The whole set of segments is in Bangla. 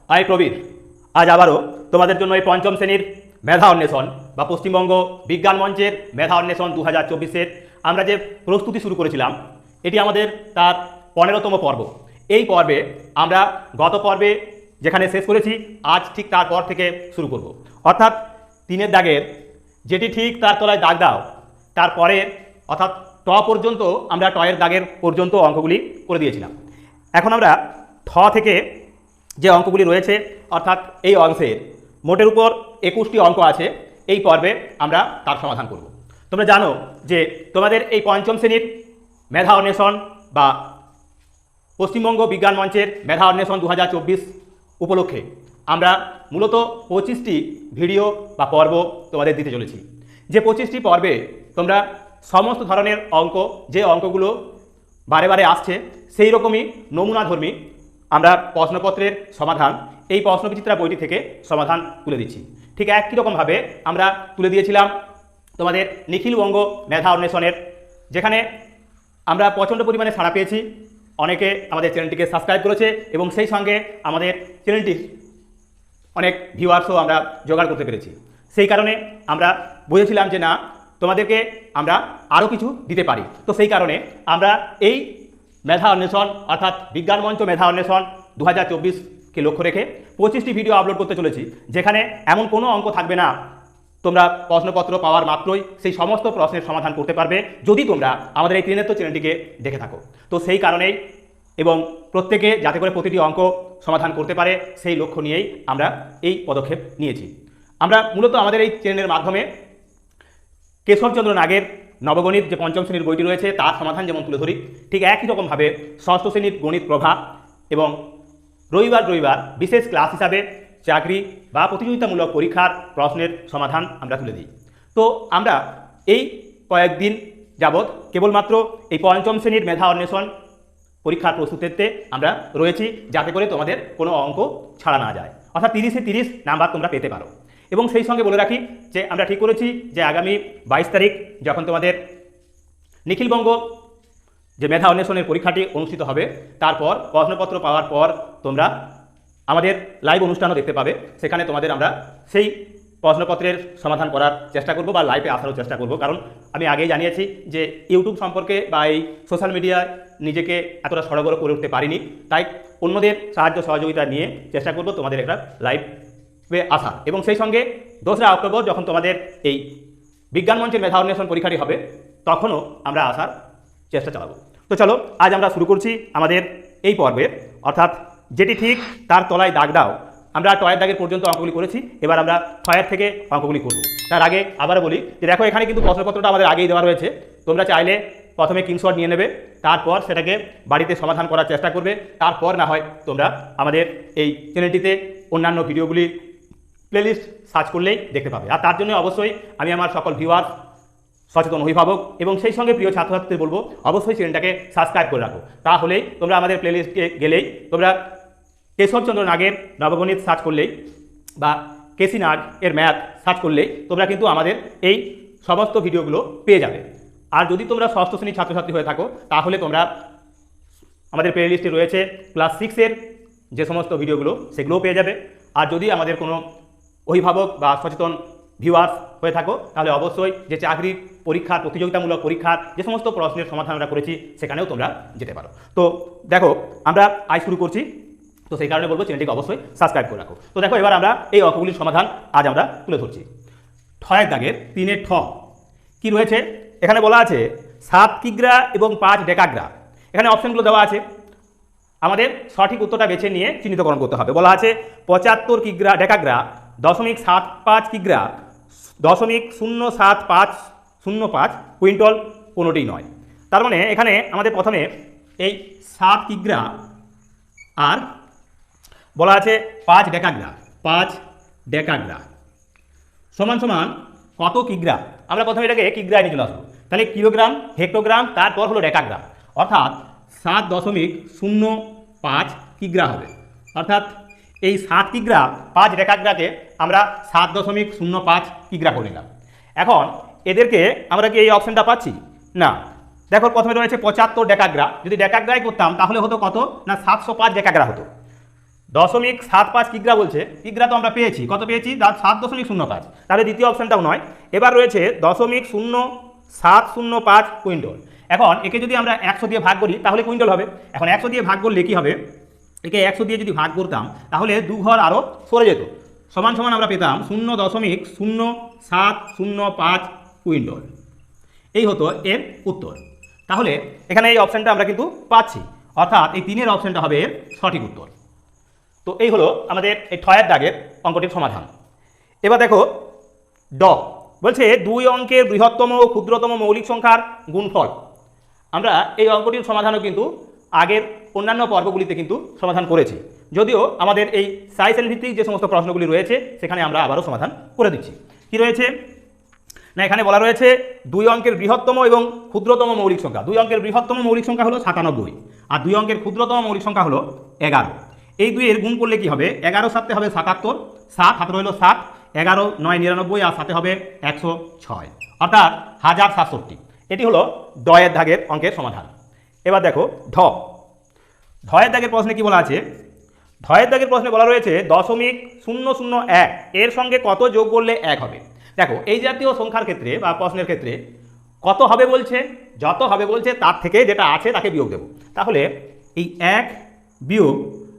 আই প্রবীর আজ আবারও তোমাদের জন্য এই পঞ্চম শ্রেণীর মেধা অন্বেষণ বা পশ্চিমবঙ্গ বিজ্ঞান মঞ্চের মেধা অন্বেষণ 2024-এর আমরা যে প্রস্তুতি শুরু করেছিলাম, এটি আমাদের তার 15তম পর্ব। এই পর্বে আমরা গত পর্বে যেখানে শেষ করেছি, আজ ঠিক তারপর থেকে শুরু করব। অর্থাৎ 3-এর দাগের যেটি ঠিক তার তলায় দাগ দাও, তারপরে অর্থাৎ ট পর্যন্ত আমরা টয়ের দাগের পর্যন্ত অঙ্কগুলি করে দিয়েছিলাম। এখন আমরা ঠ থেকে যে অঙ্কগুলি রয়েছে, অর্থাৎ এই অংশের মোটের উপর 21টি অঙ্ক আছে, এই পর্বে আমরা তার সমাধান করব। তোমরা জানো যে তোমাদের এই পঞ্চম শ্রেণীর মেধা অন্বেষণ বা পশ্চিমবঙ্গ বিজ্ঞান মঞ্চের মেধা অন্বেষণ 2024 উপলক্ষে আমরা মূলত 25টি ভিডিও বা পর্ব তোমাদের দিতে চলেছি। যে 25টি পর্বে তোমরা সমস্ত ধরনের অঙ্ক, যে অঙ্কগুলো বারে বারে আসছে, সেই রকমই নমুনাধর্মী আমরা প্রশ্নপত্রের সমাধান এই প্রশ্নবিচিত্রা বইটি থেকে সমাধান তুলে দিচ্ছি। ঠিক একই রকমভাবে আমরা তুলে দিয়েছিলাম তোমাদের নিখিলবঙ্গ মেধা অন্বেষণের, যেখানে আমরা প্রচণ্ড পরিমাণে সাড়া পেয়েছি। অনেকে আমাদের চ্যানেলটিকে সাবস্ক্রাইব করেছে এবং সেই সঙ্গে আমাদের চ্যানেলটির অনেক ভিউয়ার্সও আমরা জোগাড় করতে পেরেছি। সেই কারণে আমরা বুঝেছিলাম যে না, তোমাদেরকে আমরা আরও কিছু দিতে পারি। তো সেই কারণে আমরা এই মেধা অন্বেষণ অর্থাৎ বিজ্ঞান মঞ্চ মেধা অন্বেষণ 2024কে লক্ষ্য রেখে 25টি ভিডিও আপলোড করতে চলেছি, যেখানে এমন কোনো অঙ্ক থাকবে না তোমরা প্রশ্নপত্র পাওয়ার মাত্রই সেই সমস্ত প্রশ্নের সমাধান করতে পারবে, যদি তোমরা আমাদের এই ত্রিনেত্র চ্যানেলটিকে দেখে থাকো। তো সেই কারণেই এবং প্রত্যেকে যাতে করে প্রতিটি অঙ্ক সমাধান করতে পারে, সেই লক্ষ্য নিয়েই আমরা এই পদক্ষেপ নিয়েছি। আমরা মূলত আমাদের এই চ্যানেলের মাধ্যমে কেশবচন্দ্র নাগের নবগণিত যে পঞ্চম শ্রেণীর বইটি রয়েছে, তার সমাধান যেমন তুলে ধরি, ঠিক একই রকমভাবে ষষ্ঠ শ্রেণীর গণিত প্রভা এবং রবিবার বিশেষ ক্লাস হিসাবে চাকরি বা প্রতিযোগিতামূলক পরীক্ষার প্রশ্নের সমাধান আমরা তুলে দিই। তো আমরা এই কয়েকদিন যাবৎ কেবলমাত্র এই পঞ্চম শ্রেণীর মেধা অন্বেষণ পরীক্ষার প্রস্তুতিতে আমরা রয়েছি, যাতে করে তোমাদের কোনো অঙ্ক ছাড়া না যায়, অর্থাৎ 30-এ 30 নাম্বার তোমরা পেতে পারো। এবং সেই সঙ্গে বলে রাখি যে আমরা ঠিক করেছি যে আগামী 22 তারিখ যখন তোমাদের নিখিলবঙ্গ যে মেধা অন্বেষণের পরীক্ষাটি অনুষ্ঠিত হবে, তারপর প্রশ্নপত্র পাওয়ার পর তোমরা আমাদের লাইভ অনুষ্ঠানও দেখতে পাবে। সেখানে তোমাদের আমরা সেই প্রশ্নপত্রের সমাধান করার চেষ্টা করব বা লাইভে আসারও চেষ্টা করব, কারণ আমি আগেই জানিয়েছি যে ইউটিউব সম্পর্কে বা এই সোশ্যাল মিডিয়ায় নিজেকে এতটা সড়গড় করে উঠতে পারিনি, তাই অন্যদের সাহায্য সহযোগিতা নিয়ে চেষ্টা করব তোমাদের একটা লাইভে আসা। এবং সেই সঙ্গে 2রা অক্টোবর যখন তোমাদের এই বিজ্ঞান মঞ্চের মেধা অন্বেষণ পরীক্ষাটি হবে, তখনও আমরা আসার চেষ্টা চালাবো। তো চলো আজ আমরা শুরু করছি আমাদের এই পর্বের, অর্থাৎ যেটি ঠিক তার তলায় দাগ দাও। আমরা টয়ের দাগের পর্যন্ত অঙ্কগুলি করেছি, এবার আমরা ছয়ের থেকে অঙ্কগুলি করব। তার আগে আবার বলি যে দেখো, এখানে কিন্তু প্রশ্নপত্রটা আমাদের আগেই দেওয়া রয়েছে। তোমরা চাইলে প্রথমে স্ক্রিনশট নিয়ে নেবে, তারপর সেটাকে বাড়িতে সমাধান করার চেষ্টা করবে, তারপর না হয় তোমরা আমাদের এই চ্যানেলটিতে অন্যান্য ভিডিওগুলি প্লেলিস্ট সার্চ করলেই দেখতে পাবে। আর তার জন্য অবশ্যই আমি আমার সকল ভিউয়ার্স, সচেতন অভিভাবক এবং সেই সঙ্গে প্রিয় ছাত্রছাত্রীদের বলবো অবশ্যই চ্যানেলটাকে সাবস্ক্রাইব করে রাখো। তাহলেই তোমরা আমাদের প্লেলিস্টে গেলেই তোমরা কেশবচন্দ্র নাগের নবগণিত সার্চ করলেই বা কেসি নাগ এর ম্যাথ সার্চ করলেই তোমরা কিন্তু আমাদের এই সমস্ত ভিডিওগুলো পেয়ে যাবে। আর যদি তোমরা ষষ্ঠ শ্রেণীর ছাত্রছাত্রী হয়ে থাকো, তাহলে তোমরা আমাদের প্লেলিস্টে রয়েছে ক্লাস 6-এর যে সমস্ত ভিডিওগুলো, সেগুলোও পেয়ে যাবে। আর যদি আমাদের কোনো অভিভাবক বা সচেতন ভিউয়ার্স হয়ে থাকো, তাহলে অবশ্যই যে চাকরির পরীক্ষার প্রতিযোগিতামূলক পরীক্ষার যে সমস্ত প্রশ্নের সমাধান আমরা করেছি, সেখানেও তোমরা যেতে পারো। তো দেখো, আমরা আজ শুরু করছি, তো সেই কারণে বলবো চ্যানেলটিকে অবশ্যই সাবস্ক্রাইব করে রাখো। তো দেখো, এবার আমরা এই অঙ্কগুলির সমাধান আজ আমরা তুলে ধরছি। ঠয়ের দাগের 3-এর ঠ কি রয়েছে, এখানে বলা আছে 7 কিগ্রা এবং 5 ডেকাগ্রা। এখানে অপশনগুলো দেওয়া আছে, আমাদের সঠিক উত্তরটা বেছে নিয়ে চিহ্নিতকরণ করতে হবে। বলা আছে 75 কিগ্রা ডেকাগ্রা, 0.75 কিগ্রা, 0.07505 কুইন্টল, কোনোটি নয়। তার মানে এখানে আমাদের প্রথমে এই 7 কিগ্রা আর বলা আছে 5 ডেকাগ্রা, 5 ডেকাগ্রা সমান সমান কত কিগ্রা। আমরা প্রথমে এটাকে কিগ্রায় নিয়ে চলে আসবো, তাহলে কিলোগ্রাম, হেক্টোগ্রাম, তারপর হলো ডেকাগ্রাম, অর্থাৎ 7.05 কিগ্রা হবে। অর্থাৎ এই 7 কিগ্রা 5 ডেকাগ্রাকে আমরা 7.05 কিগ্রা করে নিলাম। এখন এদেরকে আমরা কি এই অপশনটা পাচ্ছি? না। দেখো, প্রথমে রয়েছে 75 ডেকাগ্রা, যদি ডেকাগ্রায় করতাম তাহলে হতো কত না 705 ডেকাগ্রা হতো। 0.75 কিগ্রা বলছে। কিগ্রা তো আমরা পেয়েছি, কত পেয়েছি? 7.05। তাহলে দ্বিতীয় অপশানটাও নয়। এবার রয়েছে 0.0705 কুইন্টল। এখন একে যদি আমরা 100 দিয়ে ভাগ করি তাহলে কুইন্টল হবে। এখন 100 দিয়ে ভাগ করলে কী হবে? একে 100 দিয়ে যদি ভাগ করতাম তাহলে 2 ঘর আরও সরে যেত, সমান সমান আমরা পেতাম 0.0705 কুইন্টল। এই হতো এর উত্তর। তাহলে এখানে এই অপশানটা আমরা কিন্তু পাচ্ছি, অর্থাৎ এই 3-এর অপশানটা হবে এর সঠিক উত্তর। তো এই হলো আমাদের এই 6-এর দাগের অঙ্কটির সমাধান। এবার দেখো ড বলছে 2 অঙ্কের বৃহত্তম ও ক্ষুদ্রতম মৌলিক সংখ্যার গুণফল। আমরা এই অঙ্কটির সমাধানও কিন্তু আগের অন্যান্য পর্বগুলিতে কিন্তু সমাধান করেছি, যদিও আমাদের এই সাইসেল ভিত্তিক যে সমস্ত প্রশ্নগুলি রয়েছে সেখানে আমরা আবারও সমাধান করে দিচ্ছি। কি রয়েছে না, এখানে বলা রয়েছে 2 অঙ্কের বৃহত্তম এবং ক্ষুদ্রতম মৌলিক সংখ্যা। 2 অঙ্কের বৃহত্তম মৌলিক সংখ্যা হলো 97 আর 2 অঙ্কের ক্ষুদ্রতম মৌলিক সংখ্যা হলো 11। এই 2-এর গুণ করলে কি হবে? 11 সাথে হবে 77, 7 হাতে রইল 7, 11 9 99 আর সাথে হবে 106, অর্থাৎ 1067। এটি হলো ড-এর দাগের অঙ্কের সমাধান। এবার দেখো ঢ-এর দাগের প্রশ্নে কি বলা আছে? ঢ-এর দাগের প্রশ্নে বলা রয়েছে 0.001 এর সঙ্গে কত যোগ করলে 1 হবে। দেখো এই জাতীয় সংখ্যার ক্ষেত্রে বা প্রশ্নের ক্ষেত্রে কত হবে বলছে, যত হবে বলছে তার থেকে যেটা আছে তাকে বিয়োগ দেব। তাহলে এই 1 বিয়োগ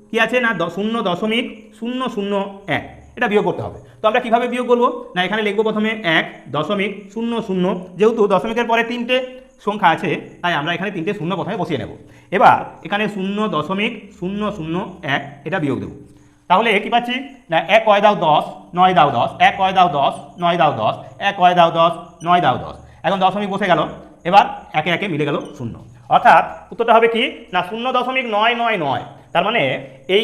কি আছে না 0.001, এটা বিয়োগ করতে হবে। তো আমরা কিভাবে বিয়োগ করব না, এখানে লিখব প্রথমে 1.00, যেহেতু দশমিকের পরে 3টে সংখ্যা আছে তাই আমরা এখানে 3টে শূন্য প্রথমে বসিয়ে নেব। এবার এখানে 0.001 এটা বিয়োগ দেব। তাহলে কি পাচ্ছি না 1 কয় দাও 10, 9 দাও 10, 1 কয় দাও 10, 9 দাও 10, 1 কয় দাও 10, 9 দাও 10। এখন দশমিক বসে গেল, এবার একে একে মিলে গেল শূন্য, অর্থাৎ উত্তরটা হবে কি না 0.999। তার মানে এই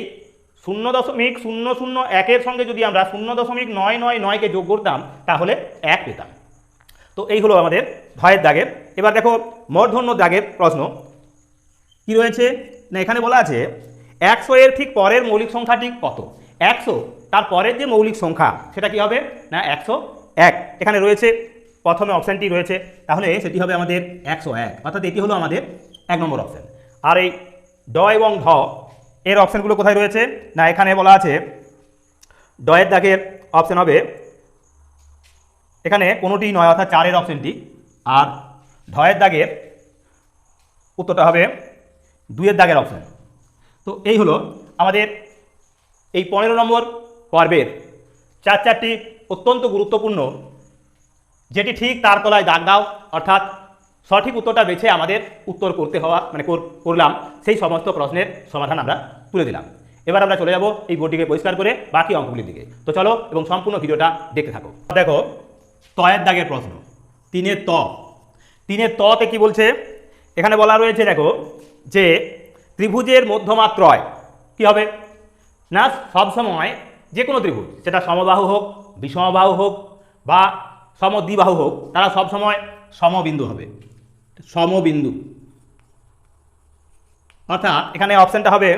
0.001-এর সঙ্গে যদি আমরা 0.999কে যোগ করতাম তাহলে 1 পেতাম। তো এই হলো আমাদের ঢ-এর দাগের। এবার দেখো মূর্ধন্য দাগের প্রশ্ন কি রয়েছে না, এখানে বলা আছে 100 এর ঠিক পরের মৌলিক সংখ্যাটি কত? 100 তার পরের যে মৌলিক সংখ্যা সেটা কি হবে না 101। এখানে রয়েছে প্রথমে অপশানটি রয়েছে, তাহলে সেটি হবে আমাদের 101, অর্থাৎ এটি হলো আমাদের 1 নম্বর অপশান। আর এই ড এবং ঢ এর অপশানগুলো কোথায় রয়েছে না, এখানে বলা আছে ড-এর দাগের অপশান হবে এখানে কোনোটি নয়, অর্থাৎ 4-এর অপশানটি। আর ঢ-এর দাগের উত্তরটা হবে 2-এর দাগের অপশান। তো এই হলো আমাদের এই 15 নম্বর পর্বের 4টি অত্যন্ত গুরুত্বপূর্ণ, যেটি ঠিক তার তলায় দাগ দাও, অর্থাৎ সঠিক উত্তরটা বেছে আমাদের উত্তর করতে হওয়া মানে করলাম সেই সমস্ত প্রশ্নের সমাধান আমরা তুলে দিলাম। এবার আমরা চলে যাব এই বোর্ডটিকে পরিষ্কার করে বাকি অঙ্কগুলির দিকে। তো চলো এবং সম্পূর্ণ ভিডিওটা দেখতে থাকো। দেখো ত-এর দাগের প্রশ্ন 3-এর ত। 3-এর ত-তে কি বলছে? এখানে বলা রয়েছে দেখো যে ত্রিভুজের মধ্যমাত্রয় কি হবে না, সবসময় যে কোনো ত্রিভুজ সেটা সমবাহু হোক, বিষমবাহু হোক বা সমদ্বিবাহু হোক, তারা সবসময় সমবিন্দু হবে, সমবিন্দু। অর্থাৎ এখানে অপশানটা হবে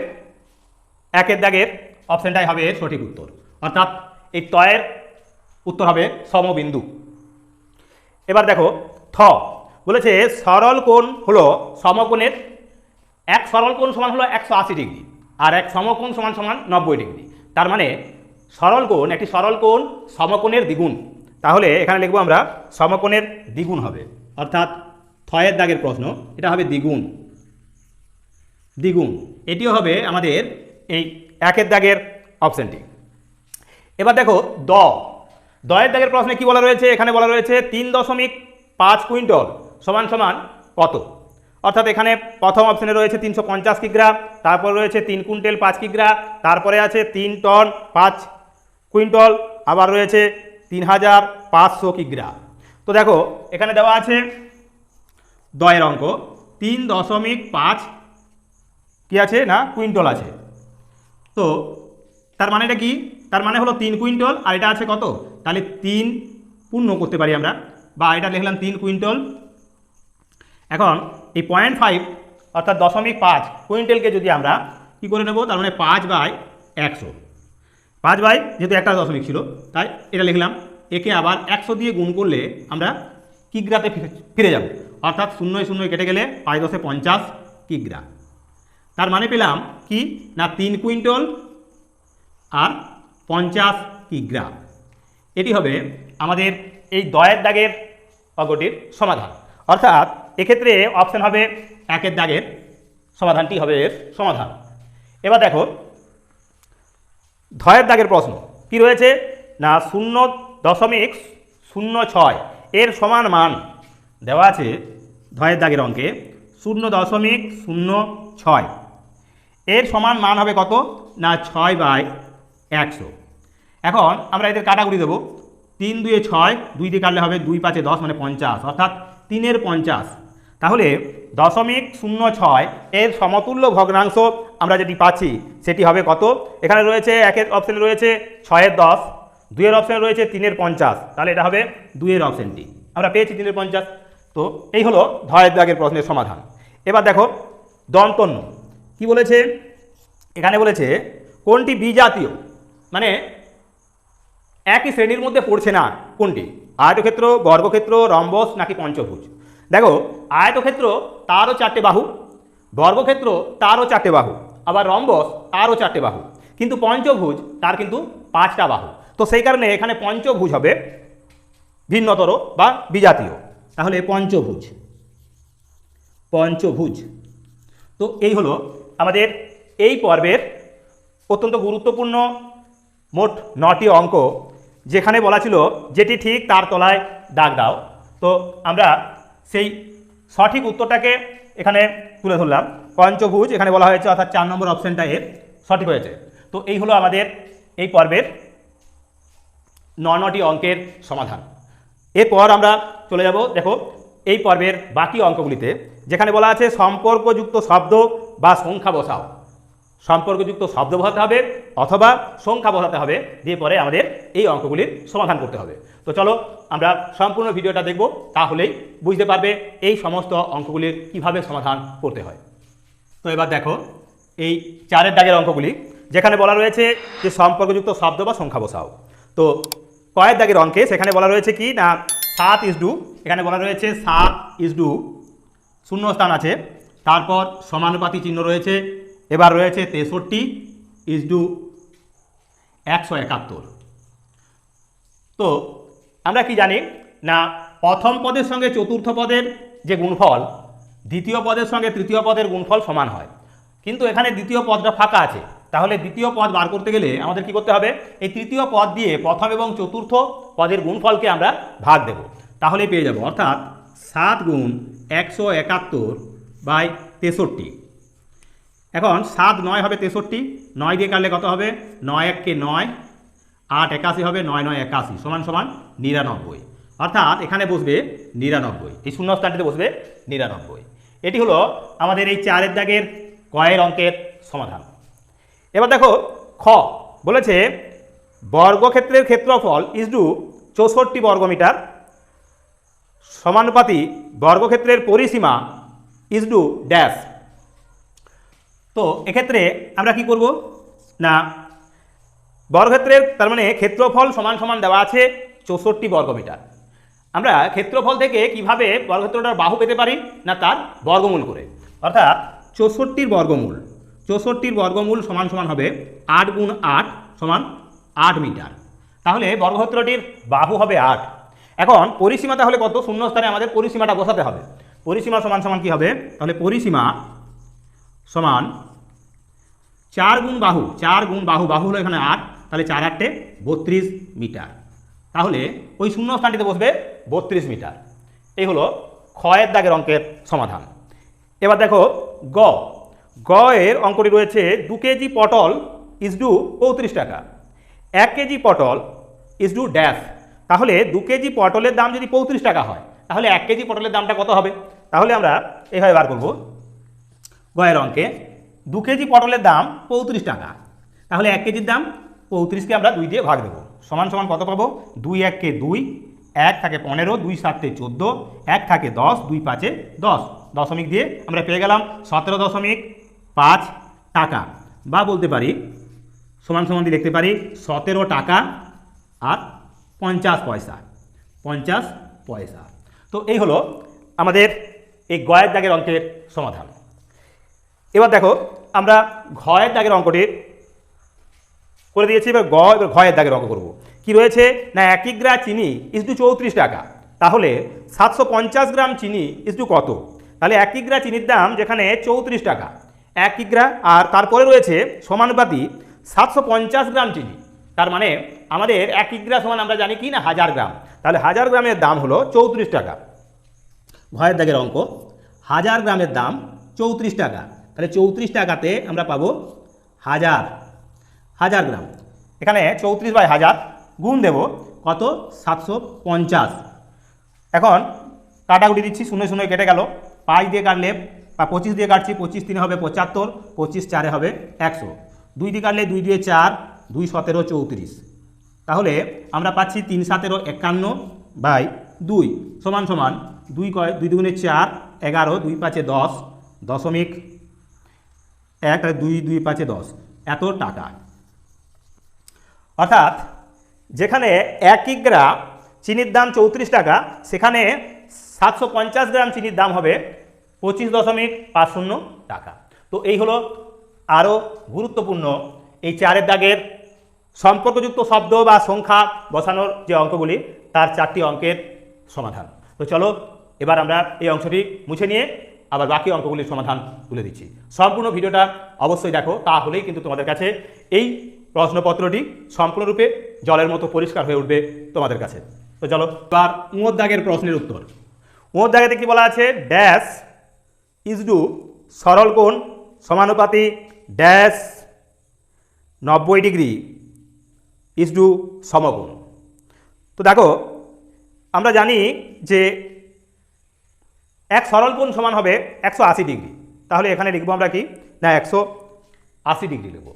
1-এর দাগের অপশানটাই হবে সঠিক উত্তর, অর্থাৎ এই ত-এর উত্তর হবে সমবিন্দু। এবার দেখো থ বলেছে সরল কোণ হলো সমকোণের, এক সরল কোণ সমান হলো 180 ডিগ্রি আর এক সমকোণ সমান সমান 90 ডিগ্রি। তার মানে সরল কোণ, একটি সরল কোণ সমকোণের দ্বিগুণ। তাহলে এখানে লিখবো আমরা সমকোণের দ্বিগুণ হবে, অর্থাৎ থ-এর দাগের প্রশ্ন এটা হবে দ্বিগুণ। দ্বিগুণ এটিও হবে আমাদের এই 1-এর দাগের অপশানটি। এবার দেখো দ-এর দাগের প্রশ্নে কি বলা রয়েছে? এখানে বলা রয়েছে 3.5 কুইন্টল সমান সমান কত? অর্থাৎ এখানে প্রথম অপশানে রয়েছে 350 কিগ্রা, তারপর রয়েছে 3 কুইন্টাল 5 কিগ্রা, তারপরে আছে 3 টন 5 কুইন্টল, আবার রয়েছে 3500 কিগ্রা। তো দেখো এখানে দেওয়া আছে দ-এর অঙ্ক 3.5 কি আছে না কুইন্টল আছে। তো তার মানেটা কি? তার মানে হলো 3 কুইন্টল আর এটা আছে কত, তাহলে 3 পূর্ণ করতে পারি আমরা, বা এটা লিখলাম 3 কুইন্টল। এখন এই 0.5 অর্থাৎ 0.5 কুইন্টালকে যদি আমরা কি করে নেব, তার মানে 5/100, 5 যেহেতু একটা দশমিক ছিল তাই এটা লিখলাম। একে আবার 100 দিয়ে গুণ করলে আমরা কিগ্রাতে ফিরে যাব, অর্থাৎ 0 কেটে গেলে 5 × 10 = 50 কিগ্রা। তার মানে পেলাম কি না 3 কুইন্টল আর 50 কিগ্রা। এটি হবে আমাদের এই দয়ের দাগের অঙ্কটির সমাধান। অর্থাৎ এক্ষেত্রে অপশন হবে 1-এর দাগের সমাধানটি হবে এর সমাধান। এবার দেখো ধয়ের দাগের প্রশ্ন কি রয়েছে না 0.06 এর সমান মান দেওয়া আছে। ধয়ের দাগের অঙ্কে 0.06 এর সমান মান হবে কত না 6/100। এখন আমরা এদের কাটাকুটি দেবো। 3 2 6, 2 দিয়ে কাটলে হবে 2 5 10 মানে 50, অর্থাৎ 3-এর 50। তাহলে 0.06 এর সমতুল্য ভগ্নাংশ আমরা যেটি পাচ্ছি সেটি হবে কত। এখানে রয়েছে 1-এর অপশানে রয়েছে 6-এর 10, 2-এর অপশানে রয়েছে 3-এর 50, তাহলে এটা হবে 2-এর অপশানটি আমরা পেয়েছি 3-এর 50। তো এই হলো ধয়ের দাগের প্রশ্নের সমাধান। এবার দেখো দন্তন্য কি বলেছে। এখানে বলেছে কোনটি বিজাতীয়, মানে একই শ্রেণীর মধ্যে পড়ছে না কোনটি, আয়তক্ষেত্র, বর্গক্ষেত্র, রম্বস নাকি পঞ্চভুজ। দেখো আয়তক্ষেত্র তারও 4টে বাহু, বর্গক্ষেত্র তারও 4টে বাহু, আবার রম্বস তারও 4টে বাহু, কিন্তু পঞ্চভুজ তার কিন্তু 5টা বাহু। তো সেই কারণে এখানে পঞ্চভুজ হবে ভিন্নতর বা বিজাতীয়। তাহলে পঞ্চভুজ, পঞ্চভুজ। তো এই হলো আমাদের এই পর্বের অত্যন্ত গুরুত্বপূর্ণ মোট 9টি অঙ্ক, যেখানে বলা ছিল যেটি ঠিক তার তলায় দাগ দাও। তো আমরা সেই সঠিক উত্তরটাকে এখানে তুলে ধরলাম। পঞ্চভুজ এখানে বলা হয়েছে, অর্থাৎ 4 নম্বর অপশানটা এর সঠিক হয়েছে। তো এই হলো আমাদের এই পর্বের 9টি অঙ্কের সমাধান। এরপর আমরা চলে যাব দেখো এই পর্বের বাকি অঙ্কগুলিতে, যেখানে বলা আছে সম্পর্কযুক্ত শব্দ বা সংখ্যা বসাও। সম্পর্কযুক্ত শব্দ বসাতে হবে অথবা সংখ্যা বসাতে হবে, দিয়ে পরে আমাদের এই অঙ্কগুলির সমাধান করতে হবে। তো চলো আমরা সম্পূর্ণ ভিডিওটা দেখব, তাহলেই বুঝতে পারবে এই সমস্ত অঙ্কগুলির কিভাবে সমাধান করতে হয়। তো এবার দেখো এই 4-এর দাগের অঙ্কগুলি, যেখানে বলা রয়েছে যে সম্পর্কযুক্ত শব্দ বা সংখ্যা বসাও। তো কয়ের দাগের অঙ্কে সেখানে বলা রয়েছে কি না 7:, এখানে বলা রয়েছে 7:, শূন্যস্থান আছে, তারপর সমানুপাতি চিহ্ন রয়েছে, এবার রয়েছে 63:171। তো আমরা কি জানি না প্রথম পদের সঙ্গে চতুর্থ পদের যে গুণফল দ্বিতীয় পদের সঙ্গে তৃতীয় পদের গুণফল সমান হয়, কিন্তু এখানে দ্বিতীয় পদটা ফাঁকা আছে। তাহলে দ্বিতীয় পদ বার করতে গেলে আমাদের কি করতে হবে, এই তৃতীয় পদ দিয়ে প্রথম এবং চতুর্থ পদের গুণফলকে আমরা ভাগ দেব, তাহলেই পেয়ে যাব। অর্থাৎ 7×171/63। এখন 7 9 হবে 63, 9 দিয়ে কাটলে কত হবে, 9 1 9, 8 81 হবে, 9 9 81 সমান সমান 99। অর্থাৎ এখানে বসবে 99, এই শূন্যস্থানটিতে বসবে 99। এটি হলো আমাদের এই 4-এর দাগের কয়ের অঙ্কের সমাধান। এবার দেখো খ বলেছে বর্গক্ষেত্রের ক্ষেত্রফল = 64 বর্গমিটার, সমানুপাতি বর্গক্ষেত্রের পরিসীমা = ড্যাশ। তো এক্ষেত্রে আমরা কি করব না বর্গক্ষেত্রের তার মানে ক্ষেত্রফল সমান সমান দেওয়া আছে 64 বর্গমিটার। আমরা ক্ষেত্রফল থেকে কিভাবে বর্গক্ষেত্রটার বাহু পেতে পারি না তার বর্গমূল করে, অর্থাৎ 64 বর্গমূল সমান সমান হবে 8 × 8 সমান 8 মিটার। তাহলে বর্গক্ষেত্রটির বাহু হবে 8। এখন পরিসীমা তাহলে কত, শূন্যস্থানে আমাদের পরিসীমাটা বসাতে হবে। পরিসীমা সমান সমান কি হবে, তাহলে পরিসীমা সমান 4 গুণ বাহু, 4 গুণ বাহু, বাহু হলো এখানে 8, তাহলে 4 8 32 মিটার। তাহলে ওই শূন্যস্থানটিতে বসবে 32 মিটার। এই হলো ক্ষয়ের দাগের অঙ্কের সমাধান। এবার দেখো গ এর অঙ্কটি রয়েছে 2 কেজি পটল = 35 টাকা, 1 কেজি পটল = ড্যাশ। তাহলে 2 কেজি পটলের দাম যদি 35 টাকা হয়, তাহলে 1 কেজি পটলের দামটা কত হবে। তাহলে আমরা এভাবে বার করব। গ এর অঙ্কে 2 কেজি পটলের দাম 35 টাকা, তাহলে 1 কেজির দাম 35কে আমরা 2 দিয়ে ভাগ দেবো, সমান সমান কত পাবো, 2 1 কে 2, 1 থাকে 15, 2 7 14, 1 থাকে 10, 2 5 10, দশমিক দিয়ে আমরা পেয়ে গেলাম 17.5 টাকা, বা বলতে পারি সমান সমান দিয়ে লিখতে পারি 17 টাকা আর 50 পয়সা, 50 পয়সা। তো এই হলো আমাদের এই গয়ের দাগের অঙ্কের সমাধান। এবার দেখো আমরা ঘয়ের দাগের অঙ্কটির করে দিয়েছি। এবার ঘয়ের দাগের অঙ্ক করবো। কি রয়েছে না 1 কিগ্রা চিনি ইস টু 34 টাকা, তাহলে 750 গ্রাম চিনি ইস টু কত? তাহলে 1 কিগ্রা চিনির দাম যেখানে 34 টাকা 1 কিগ্রা, আর তারপরে রয়েছে সমানুপাতি 750 গ্রাম চিনি, তার মানে আমাদের 1 কিগ্রা সমান আমরা জানি কি না 1000 গ্রাম, তাহলে 1000 গ্রামের দাম হলো 34 টাকা। ঘয়ের দাগের অঙ্ক, 1000 গ্রামের দাম 34 টাকা, তাহলে 34 টাকাতে আমরা পাবো 1000 গ্রাম। এখানে 34/1000 গুণ দেব কত 750। এখন কাটাকুটি দিচ্ছি, 0 0 কেটে গেল, 5 দিয়ে কাটলে বা 25 দিয়ে কাটছি, 25 3 হবে 75, 25 4 হবে 100, 2 দিয়ে কাটলে 2 দিয়ে 4, 2 17 34, তাহলে আমরা পাচ্ছি 3 17 51/2 সমান সমান 2 2 দুগুণে 4 11, 2 5 10 দশমিক 1, 2 2 5 10 এত টাকা। অর্থাৎ যেখানে 1 কিগ্রা চিনির দাম 34 টাকা, সেখানে 750 গ্রাম চিনির দাম হবে 25.50 টাকা। তো এই হলো আরও গুরুত্বপূর্ণ এই 4 দাগের সম্পর্কযুক্ত শব্দ বা সংখ্যা বসানোর যে অঙ্কগুলি, তার 4টি অঙ্কের সমাধান। তো চলো এবার আমরা এই অংশটি মুছে নিয়ে আবার বাকি অঙ্কগুলির সমাধান তুলে দিচ্ছি। সম্পূর্ণ ভিডিওটা অবশ্যই দেখো, তাহলেই কিন্তু তোমাদের কাছে এই প্রশ্নপত্রটি সম্পূর্ণরূপে জলের মতো পরিষ্কার হয়ে উঠবে তোমাদের কাছে। তো চলো এবার দাগের প্রশ্নের উত্তর। দাগেতে কি বলা আছে? ড্যাশ ইজ টু সরল কোণ সমানুপাতি ড্যাশ 90 ডিগ্রি ইজ টু সমকোণ। তো দেখো আমরা জানি যে এক সরল কোণ সমান হবে 180 ডিগ্রি, তাহলে এখানে লিখবো আমরা কি না 180 ডিগ্রি লিখবো।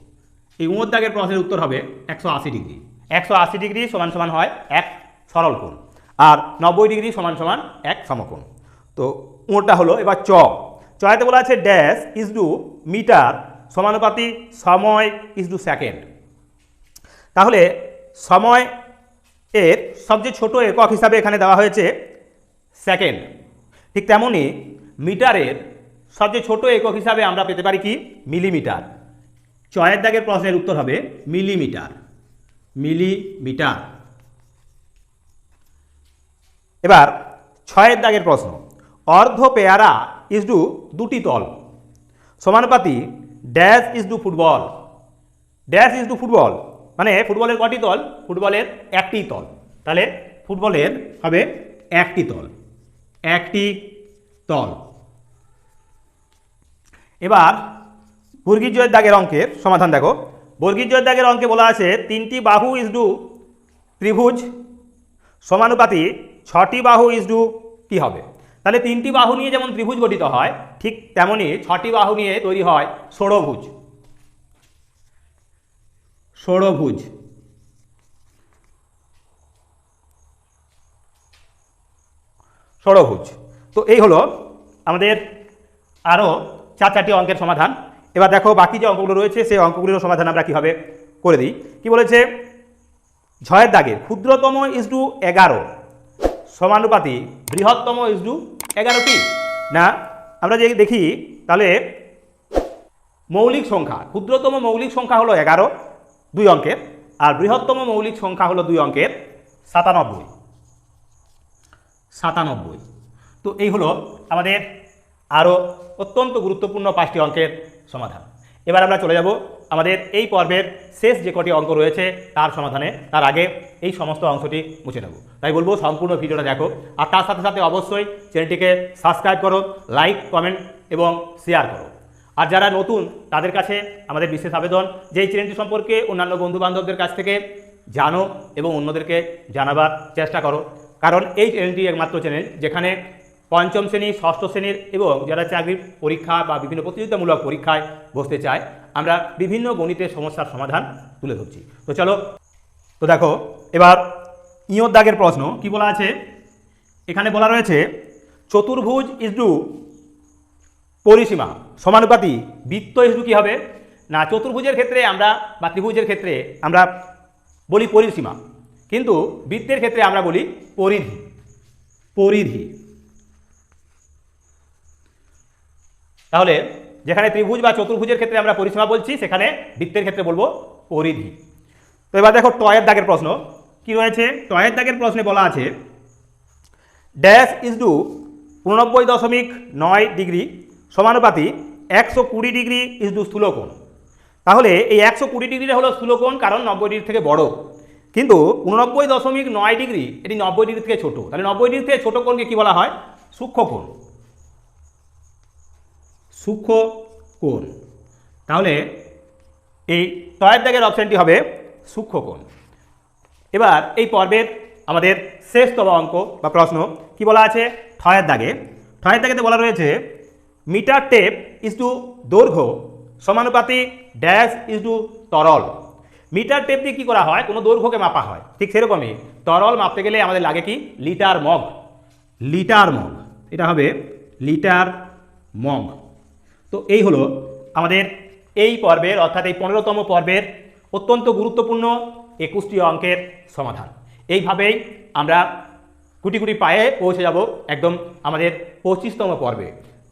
এই দাগের প্রশ্নের উত্তর হবে 180 ডিগ্রি। 180 ডিগ্রি সমান সমান হয় এক সরল কোণ, আর 90 ডিগ্রি সমান সমান এক সমকোণ। তো ওটা হলো। এবার চয়েতে বলা আছে ড্যাশ ইজ টু মিটার সমানুপাতি সময় ইজ টু সেকেন্ড। তাহলে সময় এর সবচেয়ে ছোট একক হিসাবে এখানে দেওয়া হয়েছে সেকেন্ড, ঠিক তেমনই মিটারের সবচেয়ে ছোট একক হিসাবে আমরা পেতে পারি কি মিলিমিটার। চয়ের দাগের প্রশ্নের উত্তর হবে মিলিমিটার। এবার 6 দাগের প্রশ্ন, অর্ধ পেয়ারা ইজ টু দুটি তল সমানুপাতি dash is to football. Dash is to football মানে ফুটবলের কটি তল? ফুটবলের একটি তল, তাহলে ফুটবলের হবে একটি তল। এবার বর্গীর জয়ের দাগের অঙ্কের সমাধান দেখো। বর্গীর জয়ের দাগের অঙ্কে বলা আছে 3টি বাহু ইজ টু ত্রিভুজ সমানুপাতি 6টি বাহু ইজ টু কি হবে? তাহলে 3টি বাহু নিয়ে যেমন ত্রিভুজ গঠিত হয়, ঠিক তেমনই 6টি বাহু নিয়ে তৈরি হয় ষড়ভুজ। তো এই হলো আমাদের আরও 4টি অঙ্কের সমাধান। এবার দেখো বাকি যে অঙ্কগুলো রয়েছে সেই অঙ্কগুলোর সমাধান আমরা কীভাবে করে দিই। কি বলেছে? 6 দাগের ক্ষুদ্রতম ইজ টু 11 সমানুপাতি বৃহত্তম ইজ টু 11 কি না? আমরা যদি দেখি তাহলে মৌলিক সংখ্যা, ক্ষুদ্রতম মৌলিক সংখ্যা হলো 11 2 অঙ্কের, আর বৃহত্তম মৌলিক সংখ্যা হলো 2 অঙ্কের 97। তো এই হলো আমাদের আরও অত্যন্ত গুরুত্বপূর্ণ 5টি অঙ্কের সমাধান। এবার আমরা চলে যাব আমাদের এই পর্বের শেষ যে কটি অঙ্ক রয়েছে তার সমাধানে। তার আগে এই সমস্ত অংশটি মুছে নেব, তাই বলবো সম্পূর্ণ ভিডিওটা দেখো, আর তার সাথে সাথে অবশ্যই চ্যানেলটিকে সাবস্ক্রাইব করো, লাইক কমেন্ট এবং শেয়ার করো। আর যারা নতুন তাদের কাছে আমাদের বিশেষ আবেদন যে এই চ্যানেলটি সম্পর্কে অন্যান্য বন্ধুবান্ধবদের কাছ থেকে জানো এবং অন্যদেরকে জানাবার চেষ্টা করো, কারণ এই চ্যানেলটি একমাত্র চ্যানেল যেখানে পঞ্চম শ্রেণী, ষষ্ঠ শ্রেণীর এবং যারা চাকরির পরীক্ষা বা বিভিন্ন প্রতিযোগিতামূলক পরীক্ষায় বসতে চায় আমরা বিভিন্ন গণিতের সমস্যার সমাধান তুলে ধরছি। তো চলো, তো দেখো এবার ইঁয়োর দাগের প্রশ্ন কি বলা আছে? এখানে বলা রয়েছে চতুর্ভুজ ইজ টু পরিসীমা সমানুপাতি বৃত্ত ইজ টু কী হবে না? চতুর্ভুজের ক্ষেত্রে আমরা বা ত্রিভুজের ক্ষেত্রে আমরা বলি পরিসীমা, কিন্তু বৃত্তের ক্ষেত্রে আমরা বলি পরিধি। তাহলে যেখানে ত্রিভুজ বা চতুর্ভুজের ক্ষেত্রে আমরা পরিসীমা বলছি, সেখানে বৃত্তের ক্ষেত্রে বলবো পরিধি। তো এবার দেখো টয়ের দাগের প্রশ্ন কি রয়েছে। টয়ের দাগের প্রশ্নে বলা আছে ড্যাশ ইজ টু 89.9 ডিগ্রি সমানুপাতি 120 ডিগ্রি ইজ টু স্থূলকোণ। তাহলে এই 120 ডিগ্রিটা হলো স্থূলকোণ, কারণ 90 ডিগ্রি থেকে বড়, কিন্তু 89.9 ডিগ্রি এটি 90 ডিগ্রি থেকে ছোট। তাহলে 90 ডিগ্রি থেকে ছোট কোণকে কি বলা হয়? সূক্ষ্মকোণ। সূক্ষ্মকোণ। তাহলে এই টয়ের দাগের অপশানটি হবে সূক্ষ্মকোণ। এবার এই পর্বের আমাদের শেষতম অঙ্ক বা প্রশ্ন কি বলা আছে ঠয়ের দাগে। ঠয়ের দাগেতে বলা রয়েছে মিটার টেপ ইজ টু দৈর্ঘ্য সমানুপাতি ড্যাশ ইজ টু তরল। মিটার টেপ দিয়ে কী করা হয়? কোনো দৈর্ঘ্যকে মাপা হয়, ঠিক সেরকমই তরল মাপতে গেলে আমাদের লাগে কি? Litre mug. লিটার মগ, এটা হবে লিটার মগ। তো এই হলো আমাদের এই পর্বের অর্থাৎ এই 15তম পর্বের অত্যন্ত গুরুত্বপূর্ণ 21টি অঙ্কের সমাধান। এইভাবেই আমরা কুটি কুটি পায়ে পৌঁছে যাব একদম আমাদের 25তম পর্বে,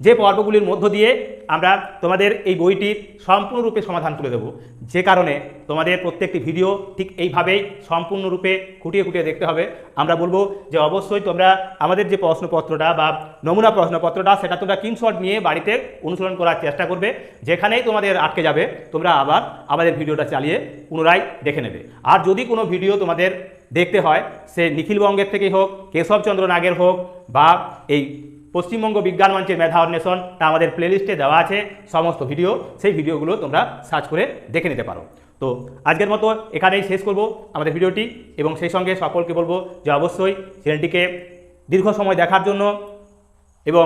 যে পর্বগুলির মধ্য দিয়ে আমরা তোমাদের এই বইটির সম্পূর্ণরূপে সমাধান তুলে দেব। যে কারণে তোমাদের প্রত্যেকটি ভিডিও ঠিক এইভাবেই সম্পূর্ণরূপে খুঁটিয়ে খুঁটিয়ে দেখতে হবে। আমরা বলবো যে অবশ্যই তোমরা আমাদের যে প্রশ্নপত্রটা বা নমুনা প্রশ্নপত্রটা সেটা তোমরা স্ক্রিনশট নিয়ে বাড়িতে অনুসরণ করার চেষ্টা করবে। যেখানেই তোমাদের আটকে যাবে তোমরা আবার আমাদের ভিডিওটা চালিয়ে পুনরায় দেখে নেবে। আর যদি কোনো ভিডিও তোমাদের দেখতে হয়, সে নিখিলবঙ্গের থেকেই হোক, কেশবচন্দ্র নাগের হোক, বা এই পশ্চিমবঙ্গ বিজ্ঞান মঞ্চের মেধা অন্বেষণ, তা আমাদের প্লেলিস্টে দেওয়া আছে সমস্ত ভিডিও। সেই ভিডিওগুলো তোমরা সার্চ করে দেখে নিতে পারো। তো আজকের মতো এখানেই শেষ করব আমাদের ভিডিওটি, এবং সেই সঙ্গে সকলকে বলবো যে অবশ্যই চ্যানেলটিকে দীর্ঘ সময় দেখার জন্য এবং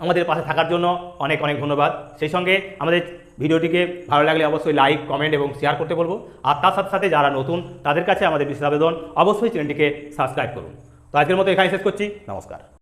আমাদের পাশে থাকার জন্য অনেক অনেক ধন্যবাদ। সেই সঙ্গে আমাদের ভিডিওটিকে ভালো লাগলে অবশ্যই লাইক, কমেন্ট এবং শেয়ার করতে বলবো। আর তার সাথে সাথে যারা নতুন তাদের কাছে আমাদের বিশেষ আবেদন, অবশ্যই চ্যানেলটিকে সাবস্ক্রাইব করুন। তো আজকের মতো এখানে শেষ করছি। নমস্কার।